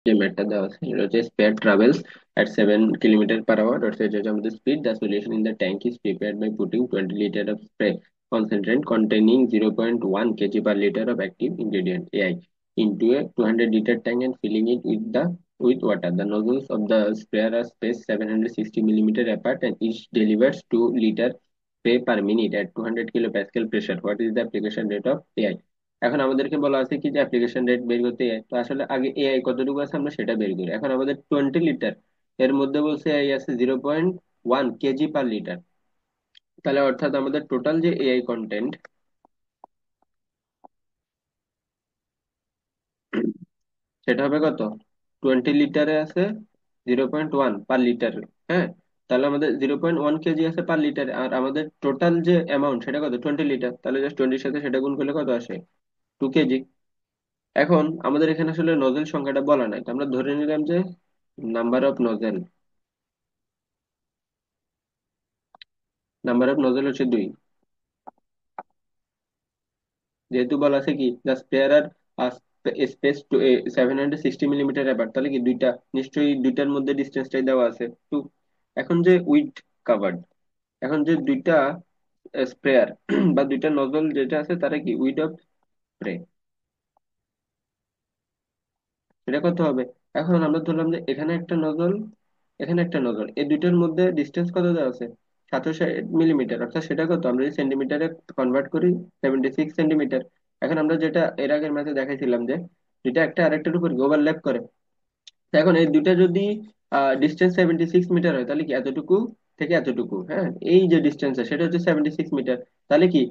যে ম্যাটটা দেওয়া আছে সেটা হচ্ছে স্পেয়ার ট্রাভেলস at 7 km/h হচ্ছে যেটা আমাদের speed the solution in the tank is prepared by putting 20 liters of spray concentrate containing 0.1 kg per liter of active ingredient AI into a 200-liter tank and filling it with water. The nozzles of the sprayer are spaced 760 millimeter apart and each delivers 2 liter spray per minute at 200 kilopascal pressure. What is the application rate of AI? এখন আমাদেরকে বলা আছে কি যে application rate বের করতে AI, তো আসলে আগে এআই কতটুকু আছে আমরা সেটা বের করি। এখন আমাদের 20 লিটার, এর মধ্যে বলছে এআই আছে 0.1 kg/লিটার। তাহলে অর্থাৎ আমাদের টোটাল যে এআই কন্টেন্ট সেটা হবে কত? 20 লিটারে আছে 0.1 পার লিটার। হ্যাঁ, তাহলে আমাদের 0.1 কেজি আছে পার লিটারে, আর আমাদের টোটাল যে অ্যামাউন্ট সেটা কত? 20 লিটার। তাহলে জাস্ট 20-র সাথে সেটা গুণ করলে কত আসে? 2 কেজি। এখন আমাদের এখানে আসলে নজেল সংখ্যাটা বলা নাই, তো আমরা ধরে নিলাম যে নাম্বার অফ নজেল হচ্ছে 2। যেহেতু বলা আছে কি the spheres are spaced to 760 millimetre apart, তাহলে কি দুইটা, নিশ্চয়ই দুইটার মধ্যে ডিস্টেন্সটাই দেওয়া আছে 2। এখন যে উইড কাভার্ড, এখন যে দুইটা স্প্রেয়ার বা দুইটা নজল যেটা আছে তারা কি উইড অফ স্প্রে, এটা কত হবে? এখন আমরা ধরলাম যে এখানে একটা নজল, এখানে একটা নজল, এই দুইটার মধ্যে ডিস্টেন্স কত দেওয়া আছে? 760 মিলিমিটার, অর্থাৎ সেটা কত আমরা যদি সেন্টিমিটারে কনভার্ট করি? 76 সেন্টিমিটার। এখন আমরা যেটা এর আগের ম্যাচে দেখাইছিলাম যে দুইটা একটা আরেকটার উপর ওভারল্যাপ করে, তো এখন এই দুইটা যদি ডিস্টেন্স 76 মিটার হয়, তাহলে কি এতটুকু থেকে এতটুকু, হ্যাঁ, এই যে ডিস্টেন্স সেটা হচ্ছে 76 মিটার। তাহলে কি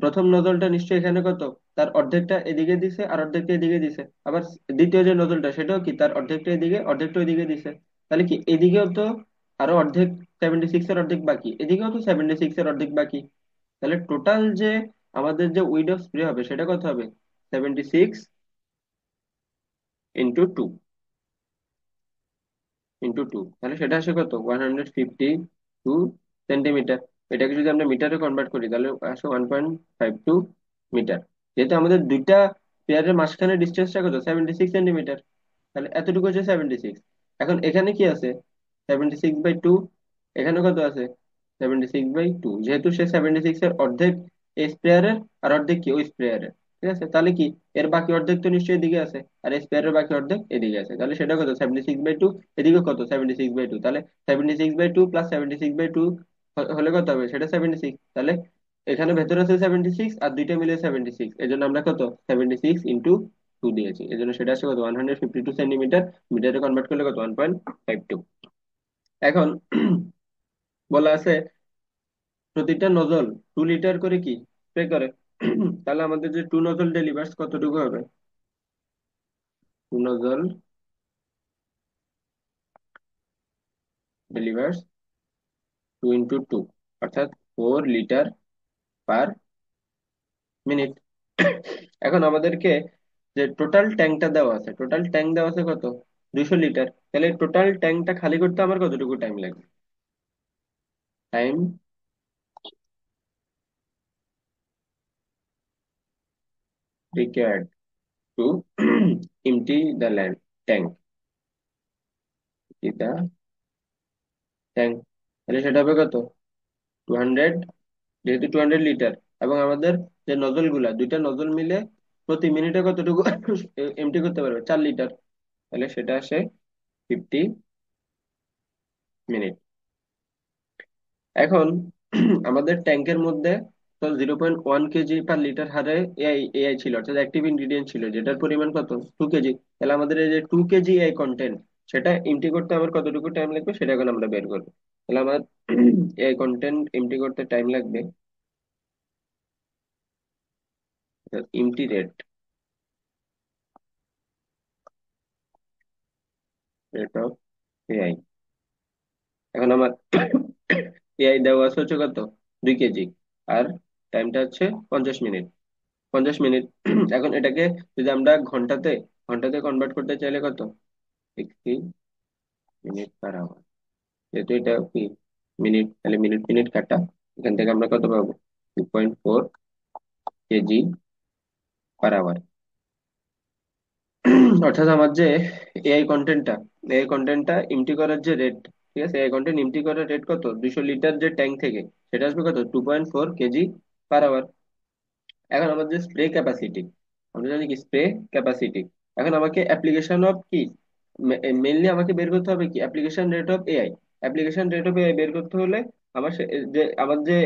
প্রথম নজলটা নিশ্চয়ই এখানে কত, তার অর্ধেকটা এদিকে দিছে আর অর্ধেকটা এদিকে দিছে। আবার দ্বিতীয় যে নজলটা সেটাও কি তার অর্ধেকটা এদিকে অর্ধেকটা ওইদিকে দিছে। তাহলে কি এদিকেও তো আরো অর্ধেক, 76-এর অর্ধেক বাকি, এদিকেও তো 76-এর অর্ধেক বাকি। তাহলে টোটাল যে আমাদের যে উইড অফ স্প্রে হবে সেটা কত হবে? 76 × 2, তাহলে সেটা আসে কত? 152 সেন্টিমিটার। এটাকে যদি আমরা মিটারে কনভার্ট করি তাহলে আসে 1.52 মিটার। যেহেতু আমাদের দুইটা পেয়ারের মাঝখানে ডিস্টেন্সটা কত? 76 সেন্টিমিটার, তাহলে এতটুকু হচ্ছে 76। এখন এখানে কি আছে? 76/2। এখানে কত আছে? 76/2। যেহেতু সে 76-এর অর্ধেক এই স্প্রেয়ারের আর অর্ধেক কি ওই স্প্রেয়ারের, ঠিক আছে, তাহলে কি এর বাকি অর্ধেক তো নিশ্চয়ই এদিকে আছে, আর স্পেয়ারের বাকি অর্ধেক এদিকে আছে, তাহলে সেটা কত? 76/2। এদিকে কত? 76/2। তাহলে 76/2 প্লাস 76/2 হলে কত হবে? সেটা 76। তাহলে এখানে ভেতরে আছে 76 আর দুইটা মিলে 76, এই জন্য আমরা কত 76 × 2 দিয়েছি, এই জন্য সেটা আসে কত? 152 সেন্টিমিটার। মিটারে কনভার্ট করলে কত? 1.52। এখন বলা আছে প্রতিটা নজল 2 লিটার করে কি স্প্রে করে। তাহলে আমাদের যে টু নজল ডেলিভার্স কতটুকু হবে? টু নজল ডেলিভার্স 2 × 2, অর্থাৎ 4 লিটার পার মিনিট। এখন আমাদেরকে যে টোটাল ট্যাঙ্কটা দেওয়া আছে, টোটাল ট্যাঙ্ক দেওয়া আছে কত? 200 লিটার। তাহলে টোটাল ট্যাঙ্কটা খালি করতে আমার কতটুকু টাইম লাগবে? Time required to empty the land tank, the tank, তাহলে সেটা হবে কত? 200। যেহেতু 200 লিটার, এবং আমাদের যে নজল গুলা, দুইটা নজল মিলে প্রতি মিনিটে কতটুকু এমটি করতে পারবে? 4 লিটার। তাহলে সেটা আসে 50 মিনিট। এখন আমাদের ট্যাঙ্কের মধ্যে তো 0.1 কেজি/লিটার হারে এআই এআই ছিল, অর্থাৎ অ্যাক্টিভ ইনগ্রিডিয়েন্ট ছিল, যেটার পরিমাণ কত? 2 কেজি। তাহলে আমাদের এই যে 2 কেজি এআই কন্টেন্ট সেটা এমটি করতে আমার কতটুকু টাইম লাগবে সেটা এখন আমরা বের করবো। তাহলে আমার এআই কন্টেন্ট এমটি করতে টাইম লাগবে, এমটি রেট অফ এআই। এখন আমার এআই দেওয়া আছে হচ্ছে কত? 2 কেজি, আর টাইমটা হচ্ছে 50 মিনিট। 50 মিনিট। এখন এটাকে যদি আমরা ঘন্টাতে ঘন্টাতে কনভার্ট করতে চাইলে কত? 60 মিনিট/আওয়ার। যেহেতু এটা কি মিনিট, তাহলে মিনিট মিনিট কাটা, এখান থেকে আমরা কত পাবো? 2.4 কেজি/আওয়ার। অর্থাৎ আমার যে এআই কন্টেন্টটা এমটি করার যে রেট, ঠিক আছে, এআই কন্টেন্ট এমটি করার রেট কত, 200 লিটার যে ট্যাঙ্ক থেকে, সেটা আসবে কত, 2.4 কেজি পার আওয়ার। এখন আমার যে স্প্রে ক্যাপাসিটি, আমরা জানি কি স্প্রে ক্যাপাসিটি, এখন আমাকে অ্যাপ্লিকেশন অফ কি, মেইনলি আমাকে বের করতে হবে কি application rate of AI. Application rate of AI বের করতে হলে যে আমার যে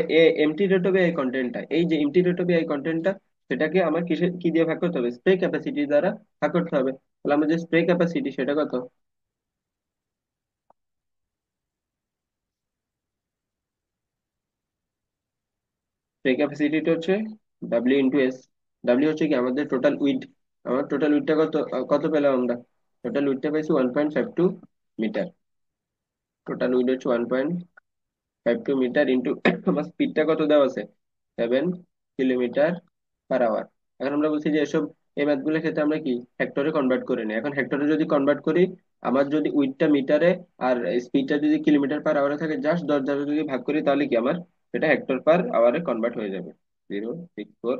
এমটি রেট অফ এআই কন্টেন্টটা, এই যে এমটি রেট অফ এআই কন্টেন্টটা, সেটাকে আমার কি দিয়ে ভাগ করতে হবে, স্প্রে ক্যাপাসিটি দ্বারা ভাগ করতে হবে। তাহলে আমার যে স্প্রে ক্যাপাসিটি সেটা কত, স্প্রে ক্যাপাসিটিটা হচ্ছে W × S। ডাব্লিউ হচ্ছে কি আমাদের টোটাল উইড, আমার টোটাল উইডটা কত পেলাম আমরা, টোটাল উইডটা পাইছি 1.52 মিটার। টোটাল উইড হচ্ছে 1.52 মিটার ইন্টু আমার স্পিডটা কত দেওয়া আছে, 7 কিলোমিটার পার আওয়ার। এখন আমরা বলছি যে এসব এই ম্যাথ গুলোর ক্ষেত্রে আমরা কি হেক্টরে কনভার্ট করে নিই। এখন হেক্টরে যদি কনভার্ট করি, আমার যদি উইডটা মিটারে আর স্পিডটা যদি কিলোমিটার পার আওয়ারে থাকে, জাস্ট 10 দ্বারা যদি ভাগ করি, তাহলে কি আমার সেটা হেক্টর পার আওয়ারে কনভার্ট হয়ে যাবে, 0.64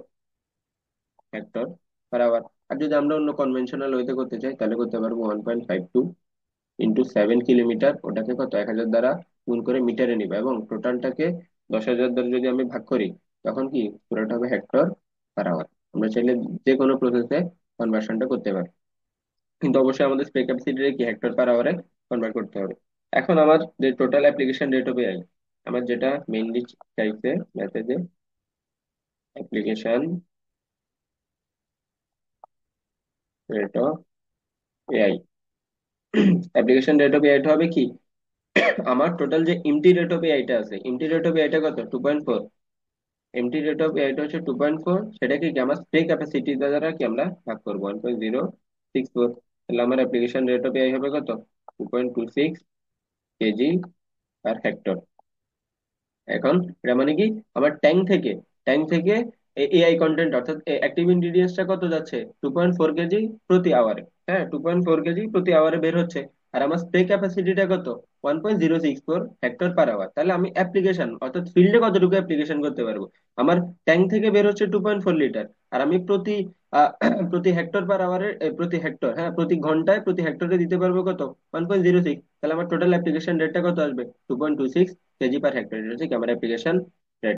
হেক্টর পার আওয়ার। আর যদি আমরা অন্য কনভেনশনাল ওয়েতে করতে চাই, তাহলে করতে পারবো 1.52 × 7 কিলোমিটার, ওটাকে কত 1000 দ্বারা গুণ করে মিটারে নিবে, এবং টোটালটাকে 10,000 দ্বারা যদি আমি ভাগ করি, তখন কি পুরোটা হবে হেক্টর পার আওয়ার। আমরা চাইলে যে কোনো প্রসেসে কনভার্সনটা করতে পারি, কিন্তু অবশ্যই আমাদের স্প্রে ক্যাপাসিটি কি হেক্টর পার আওয়ারে কনভার্ট করতে হবে। এখন আমার যে total application rate of AI, আমার যেটা মেইনলি চাইছে মেসেজে, application rate of AI, application rate of এআইটা হবে কি, আমার টোটাল যে এমটি রেট অফ এআইটা আছে, এমটি রেট অফ এআইটা কত, 2.4। এমটি রেট অফ এআইটা হচ্ছে 2.4, সেটাকে কি আমার স্প্রে ক্যাপাসিটি দ্বারা কি আমরা ভাগ করবো 1.064। তাহলে আমার অ্যাপ্লিকেশন রেট অফ এআই হবে কত, 2.26 কেজি পার হেক্টর। এখন এটা মানে কি, আমার ট্যাঙ্ক থেকে এআই কন্টেন্ট অর্থাৎ অ্যাক্টিভ ইনগ্রিডিয়েন্টসটা কত যাচ্ছে, 2.4 কেজি প্রতি আওয়ারে। হ্যাঁ, 2.4 কেজি প্রতি আওয়ারে বের হচ্ছে। আর আমার স্প্রে ক্যাপাসিটিটা কত, 1.064 হেক্টর পার আওয়ার। তাহলে আমি অ্যাপ্লিকেশন অর্থাৎ ফিল্ডে কতটুকু অ্যাপ্লিকেশন করতে পারবো, আমার ট্যাঙ্ক থেকে বের হচ্ছে 2.4 লিটার, আর আমি আহ, প্রতি হেক্টর পার আওয়ারে, প্রতি হেক্টর, হ্যাঁ প্রতি ঘন্টায় প্রতি হেক্টরে দিতে পারবো কত, 1.06। তাহলে আমার টোটাল অ্যাপ্লিকেশন রেটটা কত আসবে, 2.26 কেজি পার হেক্টর। এটা হচ্ছে কি আমার অ্যাপ্লিকেশন রেট।